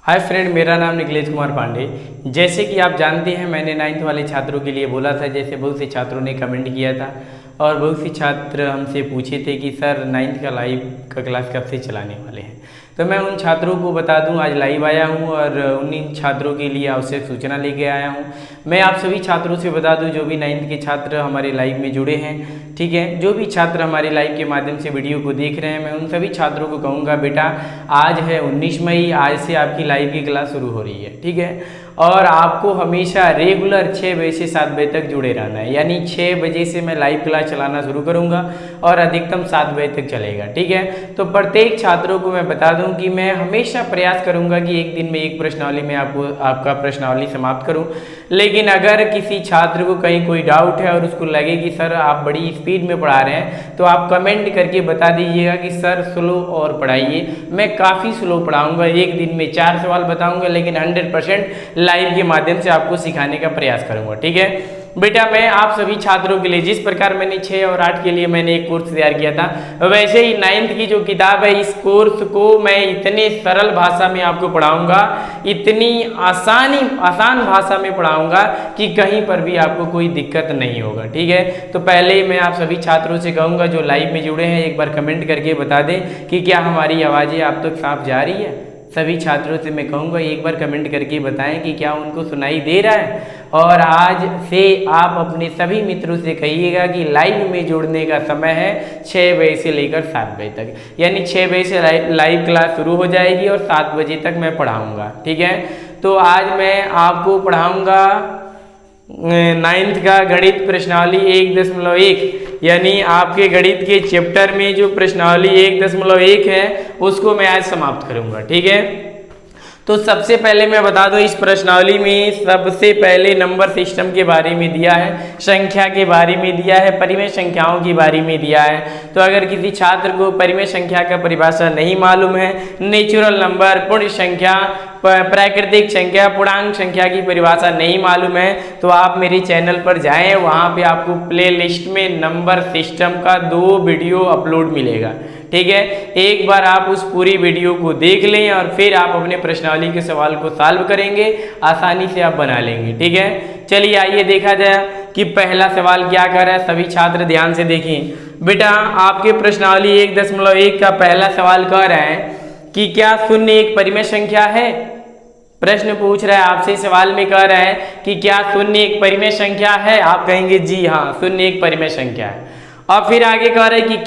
Hi friend, मेरा नाम निखिलेश कुमार पांडे। जैसे कि आप जानते हैं, मैंने 9th वाले छात्रों के लिए बोला था। जैसे बहुत से छात्रों ने कमेंट किया था और बहुत से छात्र हमसे पूछे थे कि सर 9th का लाइव का क्लास कब से चलाने वाले हैं। तो मैं उन छात्रों को बता दूं, आज लाइव आया हूं और उन्हीं छात्रों के लिए आवश्यक सूचना लेके आया हूं। मैं आप सभी छात्रों से बता दूं, जो भी 9th के छात्र हमारे लाइव में जुड़े हैं, ठीक है, जो भी छात्र हमारे लाइव के माध्यम से वीडियो को देख रहे हैं, मैं उन सभी छात्रों को कहूँगा, बेटा आज है 19 मई, आज से आपकी लाइव की क्लास शुरू हो रही है, ठीक है। और आपको हमेशा रेगुलर 6 बजे से 7 बजे तक जुड़े रहना है। यानी 6 बजे से मैं लाइव क्लास चलाना शुरू करूंगा और अधिकतम 7 बजे तक चलेगा, ठीक है। तो प्रत्येक छात्रों को मैं बता दूं कि मैं हमेशा प्रयास करूंगा कि एक दिन में एक प्रश्नावली में आपका प्रश्नावली समाप्त करूं। लेकिन अगर किसी छात्र को कहीं कोई डाउट है और उसको लगे कि सर आप बड़ी स्पीड में पढ़ा रहे हैं, तो आप कमेंट करके बता दीजिएगा कि सर स्लो और पढ़ाइए। मैं काफ़ी स्लो पढ़ाऊँगा, एक दिन में 4 सवाल बताऊँगा, लेकिन 100% लाइव के माध्यम से आपको सिखाने का प्रयास करूंगा, ठीक है। बेटा मैं आप सभी छात्रों के लिए, जिस प्रकार मैंने 6 और 8 के लिए मैंने एक कोर्स तैयार किया था, वैसे ही 9th की जो किताब है, इस कोर्स को मैं इतने सरल भाषा में आपको पढ़ाऊंगा, इतनी आसान भाषा में पढ़ाऊंगा कि कहीं पर भी आपको कोई दिक्कत नहीं होगा, ठीक है। तो पहले मैं आप सभी छात्रों से कहूँगा जो लाइव में जुड़े हैं, एक बार कमेंट करके बता दें कि क्या हमारी आवाज़ें आप तक साफ जा रही है। सभी छात्रों से मैं कहूँगा एक बार कमेंट करके बताएं कि क्या उनको सुनाई दे रहा है। और आज से आप अपने सभी मित्रों से कहिएगा कि लाइव में जुड़ने का समय है 6 बजे से लेकर 7 बजे तक। यानी 6 बजे से लाइव क्लास शुरू हो जाएगी और 7 बजे तक मैं पढ़ाऊँगा, ठीक है। तो आज मैं आपको पढ़ाऊँगा 9th का गणित प्रश्नावली 1.1, यानी आपके गणित के चैप्टर में जो प्रश्नावली 1.1 है उसको मैं आज समाप्त करूंगा, ठीक है। तो सबसे पहले मैं बता दूं, इस प्रश्नावली में सबसे पहले नंबर सिस्टम के बारे में दिया है, संख्या के बारे में दिया है, परिमेय संख्याओं के बारे में दिया है। तो अगर किसी छात्र को परिमेय संख्या का परिभाषा नहीं मालूम है, नेचुरल नंबर, पूर्ण संख्या, प्राकृतिक संख्या, पूर्णांक संख्या की परिभाषा नहीं मालूम है, तो आप मेरे चैनल पर जाएं, वहां पे आपको प्ले लिस्ट में नंबर सिस्टम का 2 वीडियो अपलोड मिलेगा, ठीक है। एक बार आप उस पूरी वीडियो को देख लें और फिर आप अपने प्रश्नावली के सवाल को सॉल्व करेंगे, आसानी से आप बना लेंगे, ठीक है। चलिए आइए देखा जाए कि पहला सवाल क्या कर रहा है। सभी छात्र ध्यान से देखें। बेटा आपके प्रश्नावली 1.1 का पहला सवाल कह रहा है कि क्या 0 एक परिमेय संख्या है। प्रश्न पूछ रहा है आपसे, सवाल में कह रहा है कि क्या 0 एक परिमेय संख्या है। आप कहेंगे जी हाँ, 0 एक परिमेय संख्या है। और फिर आगे कह रहे हैं कि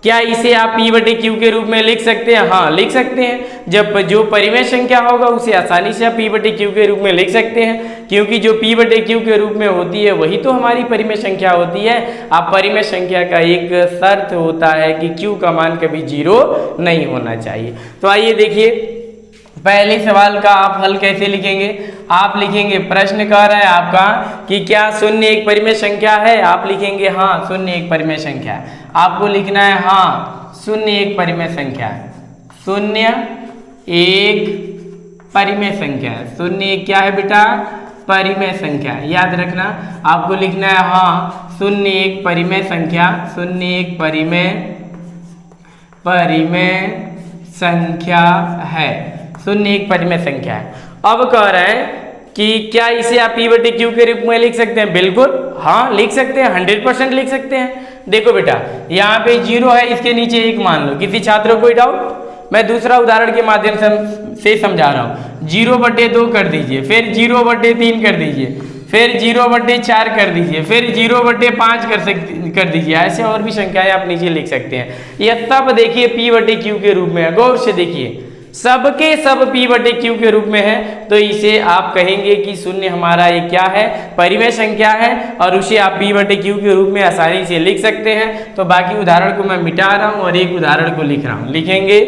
क्या इसे आप P/Q के रूप में लिख सकते हैं। हाँ, लिख सकते हैं। जब जो परिमेय संख्या होगा उसे आसानी से आप P/Q के रूप में लिख सकते हैं, क्योंकि जो P/Q के रूप में होती है वही तो हमारी परिमेय संख्या होती है। आप परिमेय संख्या का एक शर्त होता है कि Q का मान कभी 0 नहीं होना चाहिए। तो आइए देखिए पहले सवाल का आप हल कैसे लिखेंगे। आप लिखेंगे, प्रश्न कह रहा है आपका कि क्या 0 एक परिमेय संख्या है। आप लिखेंगे हाँ 0 एक परिमेय संख्या है। आपको लिखना है हाँ 0 एक परिमेय संख्या है। 0 एक परिमेय संख्या है। 0 एक क्या है बेटा, परिमेय संख्या। याद रखना, आपको लिखना है हाँ 0 एक परिमेय संख्या। 0 एक परिमेय संख्या है। 0 एक परिमेय संख्या है। अब कह रहे हैं कि क्या इसे आप P/Q के रूप में लिख सकते हैं। बिल्कुल हाँ लिख सकते हैं, 100% लिख सकते हैं। देखो बेटा यहाँ पे 0 है, इसके नीचे 1 मान लो। किसी छात्र को कोई डाउट। मैं दूसरा उदाहरण के माध्यम से समझा रहा हूँ। 0/2 कर दीजिए, फिर 0/3 कर दीजिए, फिर 0/4 कर दीजिए, फिर 0/5 कर दीजिए। ऐसे और भी संख्याएं आप नीचे लिख सकते हैं। यह सब देखिए P/Q के रूप में है। गौर से देखिए, सबके सब P/Q के रूप में है। तो इसे आप कहेंगे कि 0 हमारा ये क्या है, परिमेय संख्या है, और उसे आप P/Q के रूप में आसानी से लिख सकते हैं। तो बाकी उदाहरण को मैं मिटा रहा हूं और एक उदाहरण को लिख रहा हूं। लिखेंगे,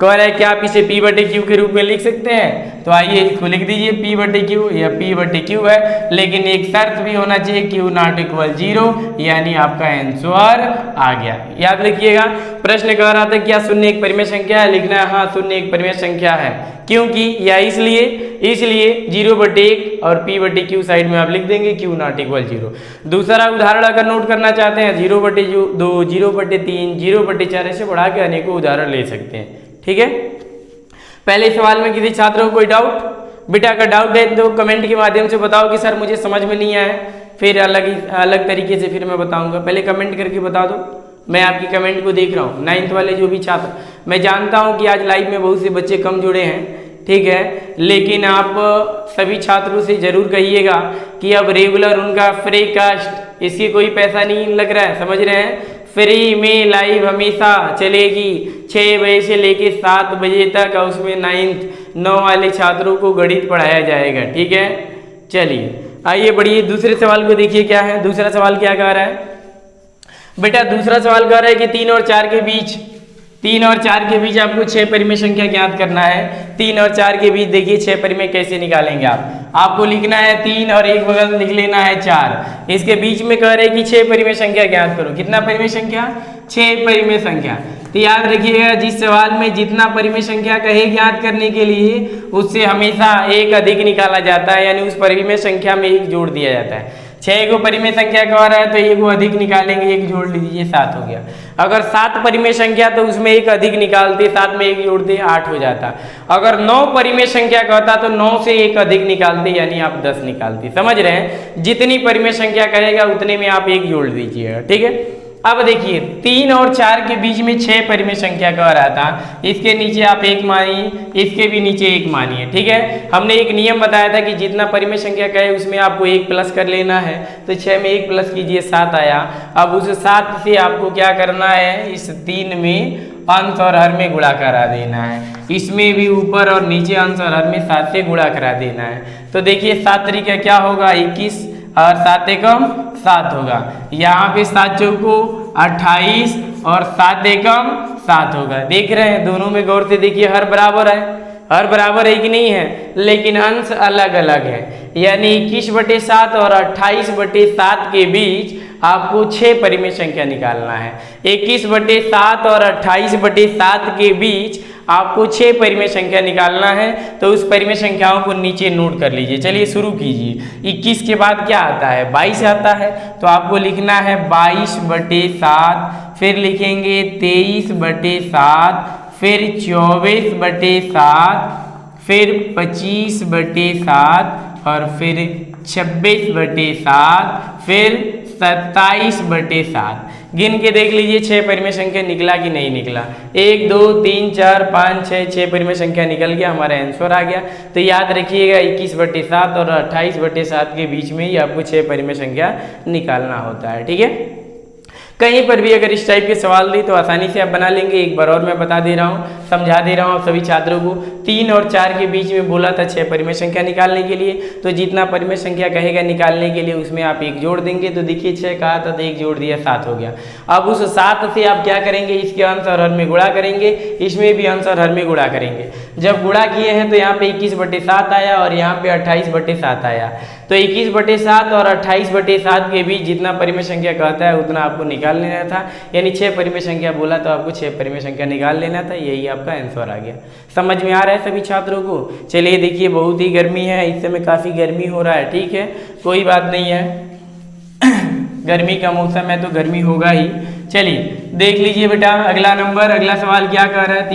कह रहा है क्या आप इसे P/Q के रूप में लिख सकते हैं। तो आइए इसको लिख दीजिए P/Q। यह P/Q है, लेकिन एक शर्त भी होना चाहिए, Q ≠ 0, यानी आपका आंसर आ गया। याद रखिएगा, प्रश्न कह रहा था क्या 0 एक परिमेय संख्या है। लिखना है हाँ 0 एक परिमेय संख्या है। क्योंकि या इसलिए 0/1 और P/Q साइड में आप लिख देंगे Q ≠ 0। दूसरा उदाहरण अगर नोट करना चाहते हैं, 0/2, 0/3, 0/4, ऐसे बढ़ा के अनेकों उदाहरण ले सकते हैं, ठीक है। पहले सवाल में किसी छात्र को कोई डाउट? बेटा अगर डाउट है तो कमेंट के माध्यम से बताओ कि सर मुझे समझ में नहीं आया, फिर अलग तरीके से फिर मैं बताऊंगा। पहले कमेंट करके बता दो, मैं आपकी कमेंट को देख रहा हूँ। 9th वाले जो भी छात्र, मैं जानता हूँ कि आज लाइव में बहुत से बच्चे कम जुड़े हैं, ठीक है, लेकिन आप सभी छात्रों से ज़रूर कहिएगा कि अब रेगुलर उनका फ्री कास्ट, इसकी कोई पैसा नहीं लग रहा है, समझ रहे हैं, फ्री में लाइव हमेशा चलेगी 6 बजे से लेके 7 बजे तक, और उसमें 9 वाले छात्रों को गणित पढ़ाया जाएगा, ठीक है। चलिए आइए बढ़िए, दूसरे सवाल को देखिए क्या है। दूसरा सवाल क्या कह रहा है बेटा? दूसरा सवाल कह रहा है कि 3 और 4 के बीच आपको 6 परिमेय संख्या ज्ञात करना है। 3 और 4 के बीच देखिए 6 परिमेय कैसे निकालेंगे आपको लिखना है 3 और एक बगल लिख लेना है 4। इसके बीच में कह रहे हैं कि 6 परिमेय संख्या ज्ञात करो। कितना परिमेय संख्या? 6 परिमेय संख्या। तो याद रखिएगा, जिस सवाल में जितना परिमेय संख्या कहे ज्ञात करने के लिए, उससे हमेशा एक अधिक निकाला जाता है, यानी उस परिमेय संख्या में एक जोड़ दिया जाता है। 6 को परिमेय संख्या कह रहा है तो एक को अधिक निकालेंगे, एक जोड़ लीजिए, 7 हो गया। अगर 7 परिमेय संख्या तो उसमें एक अधिक निकालते, 7 में एक जोड़ते, 8 हो जाता। अगर 9 परिमेय संख्या कहता तो 9 से एक अधिक निकालते, यानी आप 10 निकालते। समझ रहे हैं, जितनी परिमेय संख्या कहेगा उतने में आप एक जोड़ दीजिएगा, ठीक है। अब देखिए 3 और 4 के बीच में 6 परिमेय संख्या कह रहा था, इसके नीचे आप 1 मानिए, इसके भी नीचे 1 मानिए, ठीक है। हमने एक नियम बताया था कि जितना परिमेय संख्या कहे उसमें आपको 1 प्लस कर लेना है, तो 6 में 1 प्लस कीजिए, 7 आया। अब उस 7 से आपको क्या करना है, इस 3 में अंश और हर में गुणा करा देना है, इसमें भी ऊपर और नीचे अंश और हर में 7 से गुणा करा देना है। तो देखिए 7 तरीका क्या होगा, 21 और 7 एकम 7 होगा। यहाँ पे 7 चौको 28 और 7 एकम 7 होगा। देख रहे हैं, दोनों में गौर से देखिए, हर बराबर है, हर बराबर है कि नहीं है, लेकिन अंश अलग अलग है। यानी 21/7 और 28/7 के बीच आपको 6 परिमेय संख्या निकालना है। 21/7 और 28/7 के बीच आपको 6 परिमेय संख्या निकालना है। तो उस परिमेय संख्याओं को नीचे नोट कर लीजिए। चलिए शुरू कीजिए। 21 के बाद क्या आता है, 22 आता है, तो आपको लिखना है 22/7, फिर लिखेंगे 23/7, फिर 24/7, फिर 25/7, और फिर 26/7, फिर 27/7। गिन के देख लीजिए 6 परिमेय संख्या निकला कि नहीं निकला। 1 2 3 4 5 6 परिमेय संख्या निकल गया, हमारा आंसर आ गया। तो याद रखिएगा 21/7 और 28/7 के बीच में ही आपको 6 परिमेय संख्या निकालना होता है, ठीक है। कहीं पर भी अगर इस टाइप के सवाल दी तो आसानी से आप बना लेंगे। एक बार और मैं बता दे रहा हूँ, समझा दे रहा हूँ आप सभी छात्रों को। 3 और 4 के बीच में बोला था 6 परिमेय संख्या निकालने के लिए, तो जितना परिमेय संख्या कहेगा निकालने के लिए उसमें आप एक जोड़ देंगे। तो देखिए 6 कहा था तो एक जोड़ दिया, 7 हो गया। अब उस 7 से आप क्या करेंगे, इसके अंश और हर में गुणा करेंगे, इसमें भी अंश और हर में गुणा करेंगे। जब गुणा किए हैं तो यहाँ पे 21/7 आया और यहाँ पे 28/7 आया। तो 21/7 और 28/7 के बीच जितना परिमेय संख्या कहता है उतना आपको निकाल लेना था। यानी 6 परिमेय संख्या बोला तो आपको 6 परिमेय संख्या निकाल लेना था। यही आपका आंसर आ गया। समझ में आ रहा है सभी छात्रों को? चलिए देखिए, बहुत ही गर्मी है, इस समय काफ़ी गर्मी हो रहा है, ठीक है, कोई बात नहीं है। गर्मी का मौसम है तो गर्मी होगा ही। चलिए देख लीजिए बेटा अगला नंबर, अगला सवाल क्या कह रहा है।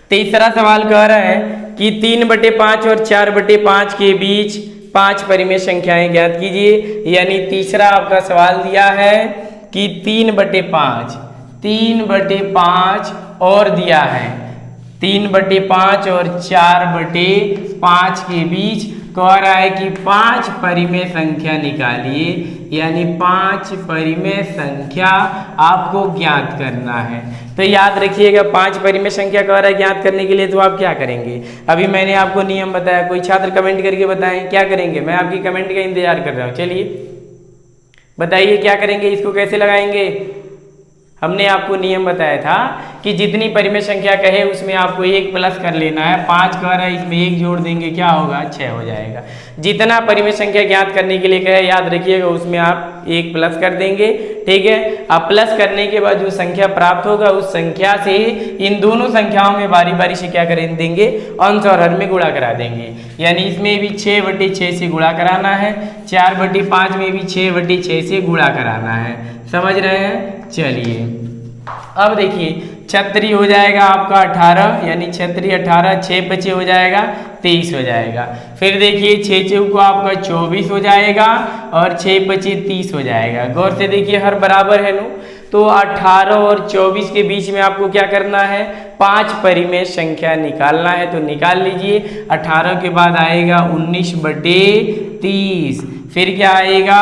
तीसरा सवाल कह रहा है कि 3/5 और 4/5 के बीच 5 परिमेय संख्याएं ज्ञात कीजिए। यानी तीसरा आपका सवाल दिया है कि 3/5 और दिया है 3/5 और 4/5 के बीच कह रहा है कि 5 परिमेय संख्या निकालिए। यानी 5 परिमेय संख्या आपको ज्ञात करना है। तो याद रखिएगा 5 परिमेय संख्या कह रहा है ज्ञात करने के लिए, तो आप क्या करेंगे, अभी मैंने आपको नियम बताया। कोई छात्र कमेंट करके बताएं क्या करेंगे, मैं आपकी कमेंट का इंतजार कर रहा हूँ। चलिए बताइए क्या करेंगे, इसको कैसे लगाएंगे। हमने आपको नियम बताया था कि जितनी परिमेय संख्या कहे उसमें आपको 1 प्लस कर लेना है। 5 कह रहा है, इसमें 1 जोड़ देंगे, क्या होगा, 6 हो जाएगा। जितना परिमेय संख्या ज्ञात करने के लिए कहे याद रखिएगा उसमें आप 1 प्लस कर देंगे, ठीक है। अब प्लस करने के बाद जो संख्या प्राप्त होगा उस संख्या से इन दोनों संख्याओं में बारी बारी से क्या कर देंगे, अंश और हर में गुणा करा देंगे। यानी इसमें भी 6/6 से गुणा कराना है, 4/5 में भी 6/6 से गुणा कराना है। समझ रहे हैं? चलिए अब देखिए छतरी हो जाएगा आपका 18, यानी छतरी 18, 6 बचे हो जाएगा 23 हो जाएगा। फिर देखिए 6 चौको आपका 24 हो जाएगा और 6 बचे 30 हो जाएगा। गौर से देखिए हर बराबर है नो, तो 18 और 24 के बीच में आपको क्या करना है, 5 परिमेय संख्या निकालना है। तो निकाल लीजिए। 18 के बाद आएगा 19/30, फिर क्या आएगा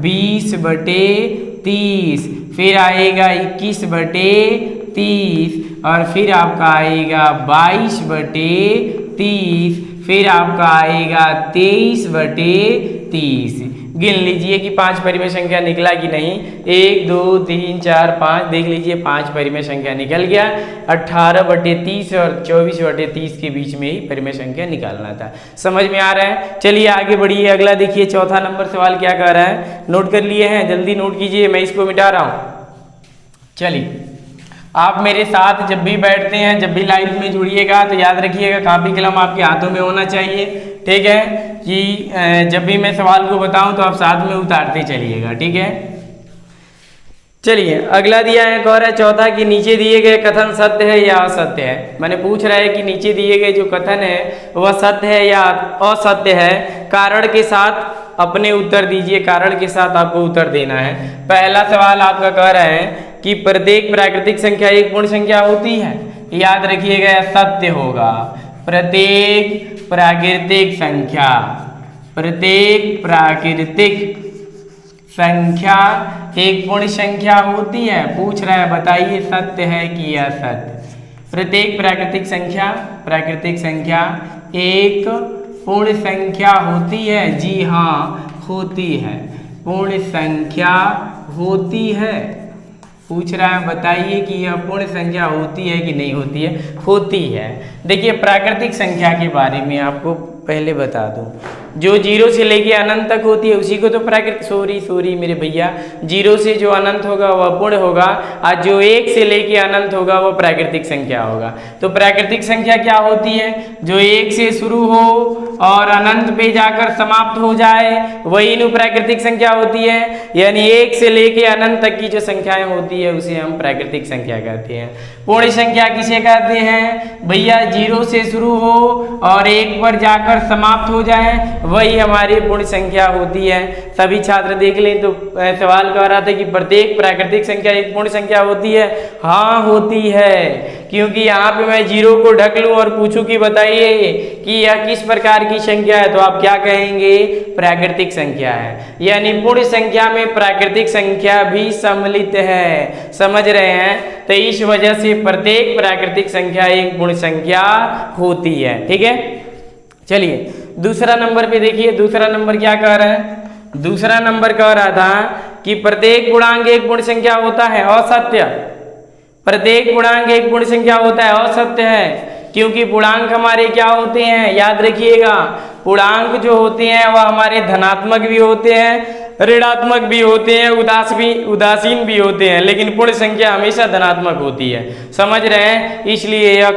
20/30, फिर आएगा 21/30 और फिर आपका आएगा 22/30, फिर आपका आएगा 23/30। गिन लीजिए कि 5 परिमेय संख्या निकला कि नहीं। 1 2 3 4 5, देख लीजिए 5 परिमेय संख्या निकल गया। 18/30 और 24/30 के बीच में ही परिमेय संख्या निकालना था। समझ में आ रहा है? चलिए आगे बढ़िए। अगला देखिए चौथा नंबर सवाल क्या कह रहा है, नोट कर लिए हैं, जल्दी नोट कीजिए, मैं इसको मिटा रहा हूँ। चलिए आप मेरे साथ जब भी बैठते हैं, जब भी लाइव में जुड़िएगा तो याद रखिएगा कापी कलम आपके हाथों में होना चाहिए, ठीक है, कि जब भी मैं सवाल को बताऊं तो आप साथ में उतारते चलिएगा, ठीक है। चलिए अगला दिया है, कह रहा है चौथा कि नीचे दिए गए कथन सत्य है या असत्य है। मैंने पूछ रहा है कि नीचे दिए गए जो कथन है वह सत्य है या असत्य है। कारण के साथ अपने उत्तर दीजिए, कारण के साथ आपको उत्तर देना है। पहला सवाल आपका कह रहा है कि प्रत्येक प्राकृतिक संख्या एक पूर्ण संख्या होती है। याद रखिएगा सत्य होगा। प्रत्येक प्राकृतिक संख्या, प्रत्येक प्राकृतिक संख्या एक पूर्ण संख्या होती है। पूछ रहा है बताइए सत्य है कि असत्य। प्रत्येक प्राकृतिक संख्या एक पूर्ण संख्या होती है। जी हाँ होती है, पूर्ण संख्या होती है। पूछ रहा है बताइए कि यह पूर्ण संख्या होती है कि नहीं होती है। होती है। देखिए प्राकृतिक संख्या के बारे में आपको पहले बता दूं, जो 0 से लेके अनंत तक होती है उसी को तो प्राकृतिक, सॉरी मेरे भैया, 0 से जो अनंत होगा वह पूर्ण होगा और जो 1 से लेके अनंत होगा वह प्राकृतिक संख्या होगा। तो प्राकृतिक संख्या क्या होती है, जो 1 से शुरू हो और अनंत पे जाकर समाप्त हो जाए वही नु प्राकृतिक संख्या होती है। यानी 1 से लेके अनंत तक की जो संख्याएं होती है उसे हम प्राकृतिक संख्या कहते हैं। पूर्ण संख्या किसे कहते हैं भैया, 0 से शुरू हो और 1 पर जाकर समाप्त हो जाए वही हमारी पूर्ण संख्या होती है। सभी छात्र देख लें तो सवाल कह रहा था कि प्रत्येक प्राकृतिक संख्या एक पूर्ण संख्या होती है। हाँ होती है, क्योंकि यहाँ पे मैं 0 को ढक लूं और पूछूं कि बताइए कि यह किस प्रकार की संख्या है, तो आप क्या कहेंगे, प्राकृतिक संख्या है। यानी पूर्ण संख्या में प्राकृतिक संख्या भी सम्मिलित है। समझ रहे हैं? तो इस वजह से प्रत्येक प्राकृतिक संख्या एक पूर्ण संख्या होती है। ठीक है, चलिए दूसरा नंबर पे देखिए। दूसरा नंबर क्या कह रहा है, दूसरा नंबर कह रहा था कि प्रत्येक पूर्णांक एक पूर्ण संख्या होता है। असत्य। प्रत्येक पूर्णांक एक पूर्ण संख्या होता है, असत्य है। क्योंकि पूर्णांक हमारे क्या होते हैं, याद रखिएगा, पूर्णांक जो होते हैं वह हमारे धनात्मक भी होते हैं, ऋणात्मक भी होते हैं, उदासीन भी होते हैं, लेकिन पूर्ण संख्या हमेशा धनात्मक होती है। समझ रहे हैं? इसलिए यह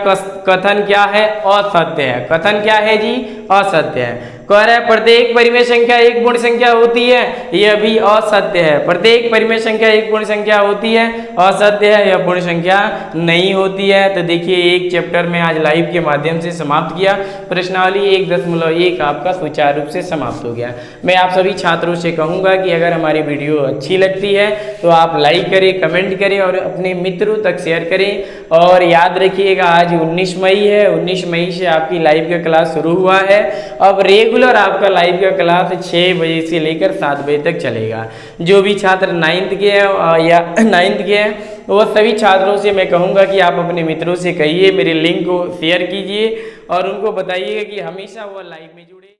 कथन क्या है, असत्य है। कथन क्या है जी, असत्य है। कह रहा है प्रत्येक परिमेय संख्या एक पूर्ण संख्या होती है, यह भी असत्य है। प्रत्येक परिमेय संख्या एक पूर्ण संख्या होती है, असत्य है, यह पूर्ण संख्या नहीं होती है। तो देखिए एक चैप्टर में आज लाइव के माध्यम से समाप्त किया। प्रश्नावली 1.1 आपका सुचारू रूप से समाप्त हो गया। मैं आप सभी छात्रों से कहूँगा कि अगर हमारी वीडियो अच्छी लगती है तो आप लाइक करें, कमेंट करें और अपने मित्रों तक शेयर करें। और याद रखिएगा आज 19 मई है, 19 मई से आपकी लाइव का क्लास शुरू हुआ है। अब रेगुलर आपका लाइव का क्लास 6 बजे से लेकर 7 बजे तक चलेगा। जो भी छात्र 9th के हैं या 9th के हैं वो सभी छात्रों से मैं कहूँगा कि आप अपने मित्रों से कहिए, मेरे लिंक को शेयर कीजिए और उनको बताइएगा कि हमेशा वो लाइव में जुड़े।